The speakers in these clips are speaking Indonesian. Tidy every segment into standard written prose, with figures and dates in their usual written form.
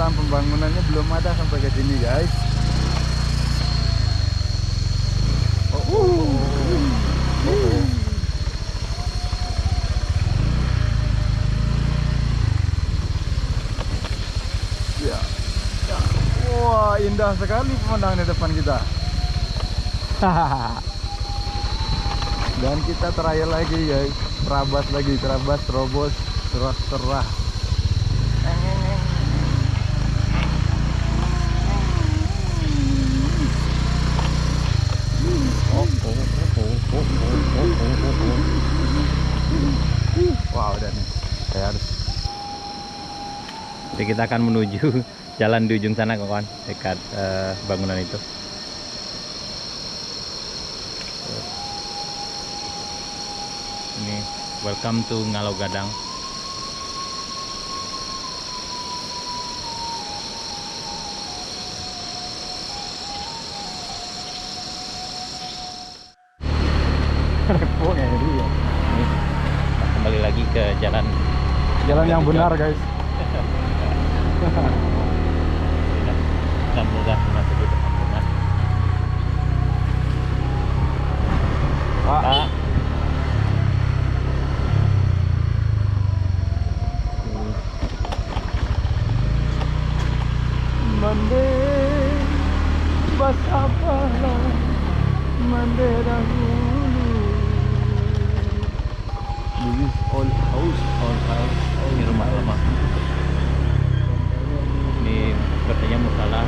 jembatan pembangunannya belum ada sampai ke sini guys. Ya. Wah, indah sekali pemandangan di depan kita. Dan kita terakhir lagi guys, terabas terobos terah. Wow, udah nih. Saya harus. Jadi kita akan menuju jalan di ujung sana kawan, dekat bangunan itu. Ini welcome to Ngalau Gadang. Repot ya dia. Ini kita kembali lagi ke jalan Yang benar guys. Dan mudah memasuki perkampungan. Pak. Mande basapalah mande dahulu. This is old house. Ini rumah lama. Ini sepertinya musalah.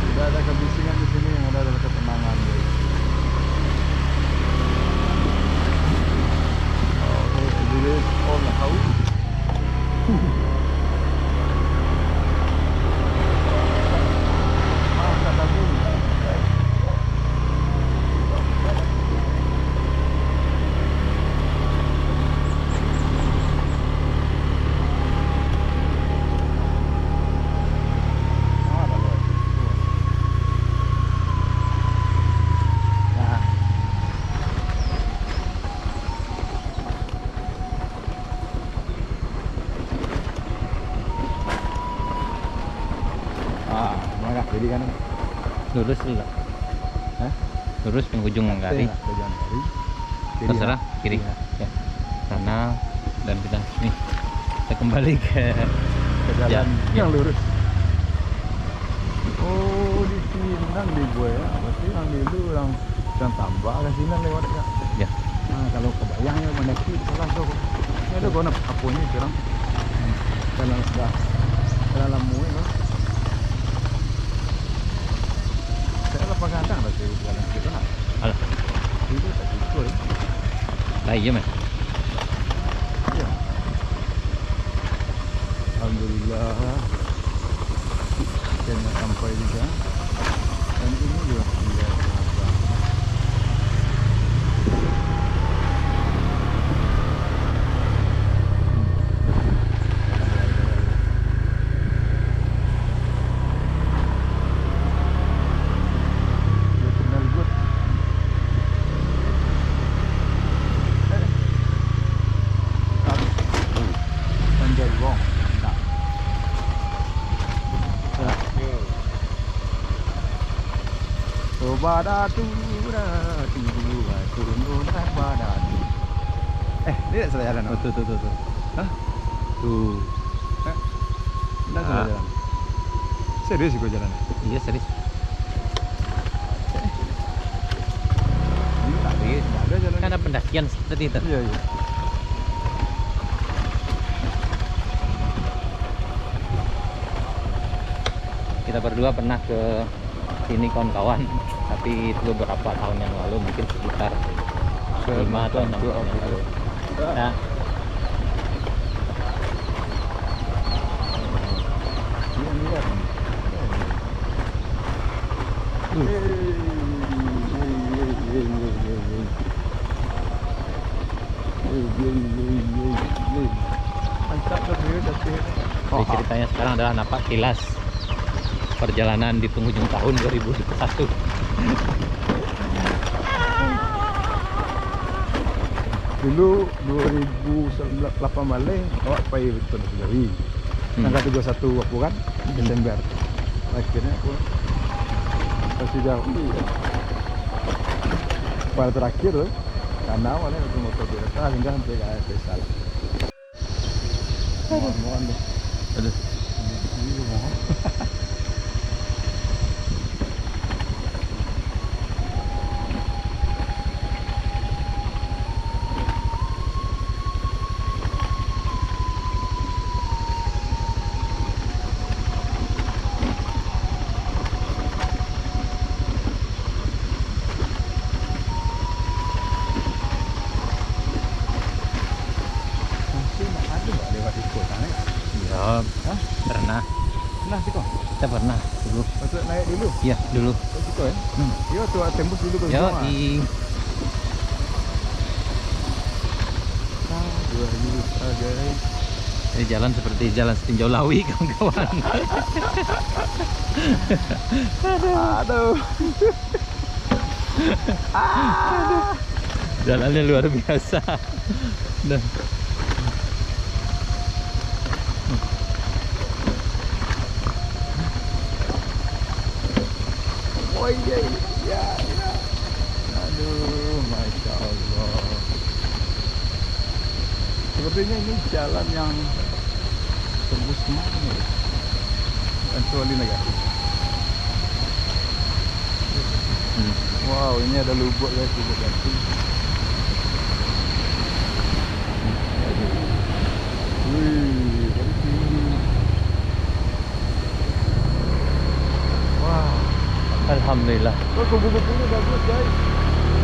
Tidak ada kebisingan di sini, yang ada adalah ketenangan guys. This is old house. Jadi kan Lurus dulu. Hah? Lurus penghujung Manggarai. Kiri. Terserah kiri. Ya. Sana dan kita nih. Kita kembali ke jalan ya. yang lurus. Oh, di sini di gue ya. Berarti yang dulu yang tambah ke sini lewat ya. Ya. Nah, kalau kebayang ya mendaki salah tuh. Ini ada gua apunya sekarang. Kalau sudah dalam muai loh. Saya lapang kandang berarti jalan kita nak. Alah. Itu tak betul. Lah iya men. Iya. Alhamdulillah. Kita sampai juga. Dan ini juga dia. Badatu badatu. Ini tidak salah jalan. Tuh. Hah? Tuh. Tidak salah jalan. Serius sih gua jalan. Iya serius. Ini tadi tidak ada jalan. Kan ada pendakian seperti itu. Iya. Kita berdua pernah ke sini kawan-kawan, tapi itu beberapa tahun yang lalu, mungkin sekitar 5 atau 6 tahun yang lalu. Nah, jadi ceritanya sekarang adalah napak kilas perjalanan di penghujung tahun 2021. Dulu 2008 balik awak pai betul sendiri. Tanggal 31 aku kan Desember. Akhirnya aku masih jauh. Pada terakhir tuh karena awalnya itu motor biasa hingga sampai ke Faisal. Mohon deh. Aduh. Ini mohon. Ya, Hah? pernah. Nah, Tiko. Kita pernah dulu. Patut naik dulu. Iya, dulu. Tiko ya. Iya, tuh tembus dulu ke Ya, rumah. di Dua dulu, guys. ini jalan seperti jalan setinjau lawi, kawan-kawan. Aduh. Jalannya luar biasa. Nah, Oh iya, iya, iya. Aduh, masya Allah. Sepertinya ini jalan yang tembus mana ya? Kecuali negara. Wow, ini ada lubuk guys di kaki. Wih, dari tinggi. Wow. alhamdulillah. Oh, kubu-kubunya bagus guys.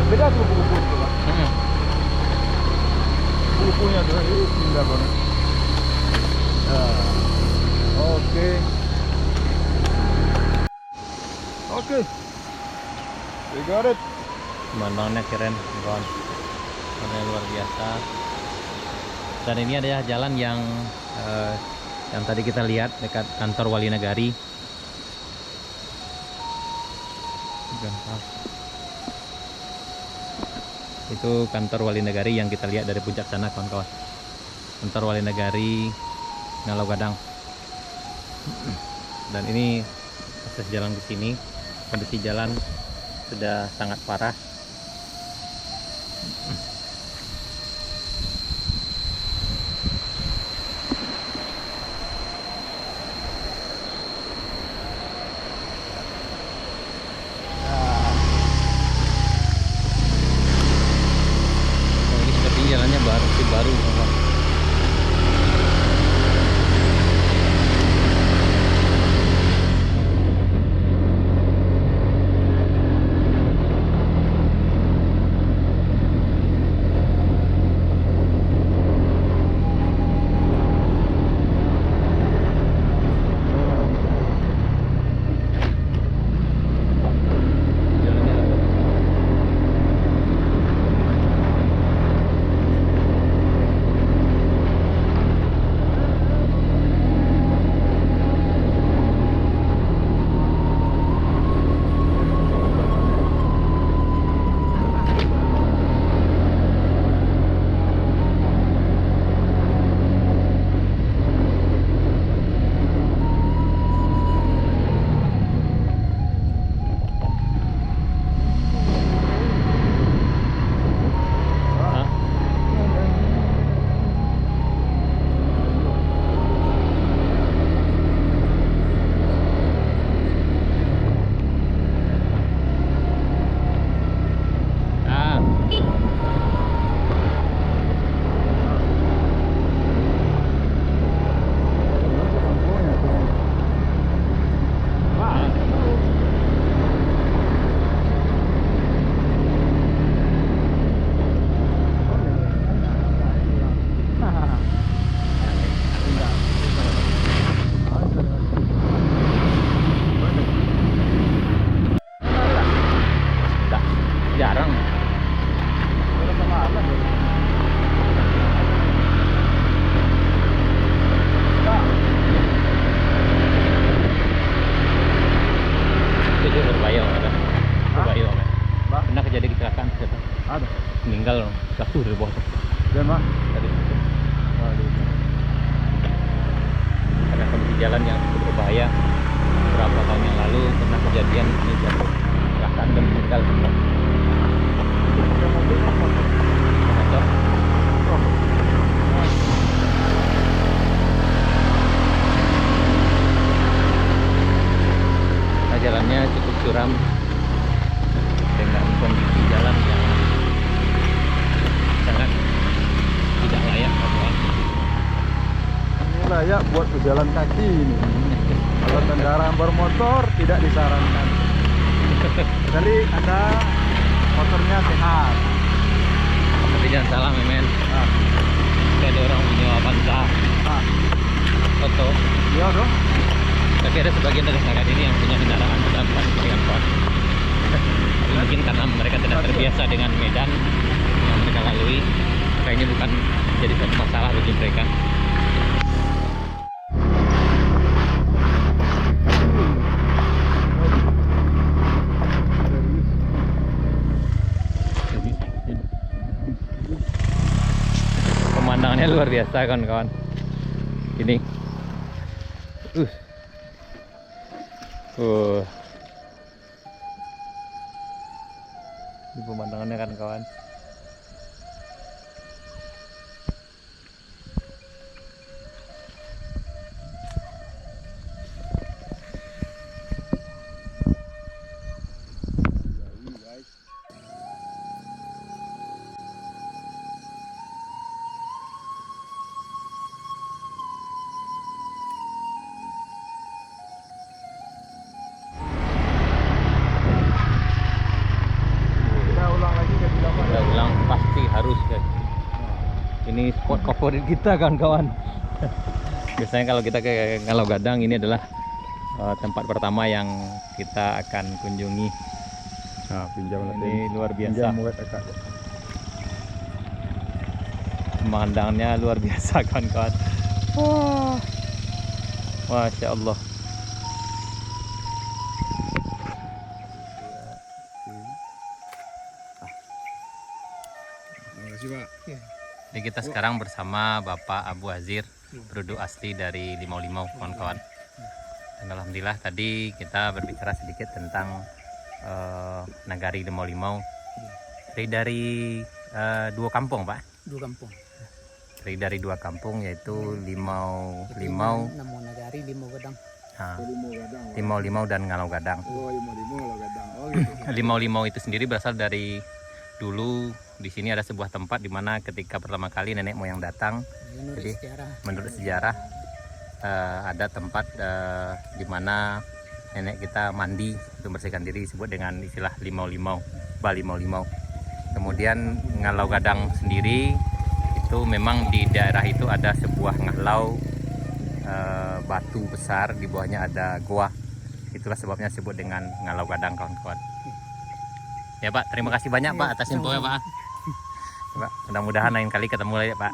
Beda tuh kubu-kubu itu Pak. Kubu-kubunya tuh, indah banget. Oke. Oke. We got it. Pemandangannya keren, kawan. Warnanya luar biasa. Dan ini adalah jalan yang tadi kita lihat dekat kantor Wali Nagari. Itu kantor Wali Nagari yang kita lihat dari puncak sana, kawan-kawan. Kantor Wali Nagari Ngalau Gadang. Dan ini akses jalan ke sini. Kondisi jalan sudah sangat parah. Ini seperti jalannya baru, kawan. Jarang. Itu Surabaya ada. Surabaya ada. Pernah kejadian kecelakaan, Ada. meninggal jatuh dari bawah. Dan mak. tadi tutup Waduh. karena kondisi jalan yang cukup berbahaya. Beberapa tahun yang lalu pernah kejadian ini jatuh kecelakaan dan meninggal semua Pakai mobil apa? motor. Nah, jalannya cukup curam dengan kondisi jalan yang sangat tidak layak kawan. Ini layak buat pejalan kaki ini. Kalau kendaraan bermotor tidak disarankan. Jadi Anda motornya sehat. Tapi jangan salah men, Nah, ada orang punya Avanza nah, foto, iya dong. tapi ada sebagian dari masyarakat ini yang punya kendaraan roda 4 dengan kuat. Tapi mungkin karena mereka tidak terbiasa dengan medan yang mereka lalui, maka ini bukan jadi suatu masalah bagi mereka. Pemandangannya luar biasa kawan-kawan. Ini ini pemandangannya kan kawan. Kita ulang lagi ke Dilapan. Saya bilang pasti harus guys. Ini spot favorit kita kawan-kawan. Biasanya kalau kita ke Ngalau Gadang, ini adalah tempat pertama yang kita akan kunjungi. Nah, pinjam Ini luar biasa. Pinjam buat akak. Pemandangannya luar biasa kawan-kawan. Wah, Masya Allah. Terima kasih Pak. Jadi kita sekarang bersama Bapak Abu Azir, penduduk asli dari Limau Limau kawan-kawan. Dan alhamdulillah tadi kita berbicara sedikit tentang Nagari Limau Limau. Dari dua kampung Pak. Dua kampung. Dari dua kampung yaitu Limau Limau, Namo Nagari, Limau Gadang. nah, Limau Gadang. Limau Limau dan Ngalau Gadang. Oh, Limau kalau Gadang. Oh gitu. Limau Limau itu sendiri berasal dari dulu di sini ada sebuah tempat di mana ketika pertama kali nenek moyang datang, Menurut Jadi, sejarah. menurut sejarah ada tempat di mana nenek kita mandi untuk membersihkan diri, disebut dengan istilah Limau Limau, Limau Limau. Kemudian Ngalau Gadang sendiri itu memang di daerah itu ada sebuah ngalau batu besar, di bawahnya ada goa. Itulah sebabnya disebut dengan Ngalau Gadang kawan-kawan. Ya Pak, terima kasih banyak Pak atas infonya Pak. Pak, mudah-mudahan lain kali ketemu lagi Pak.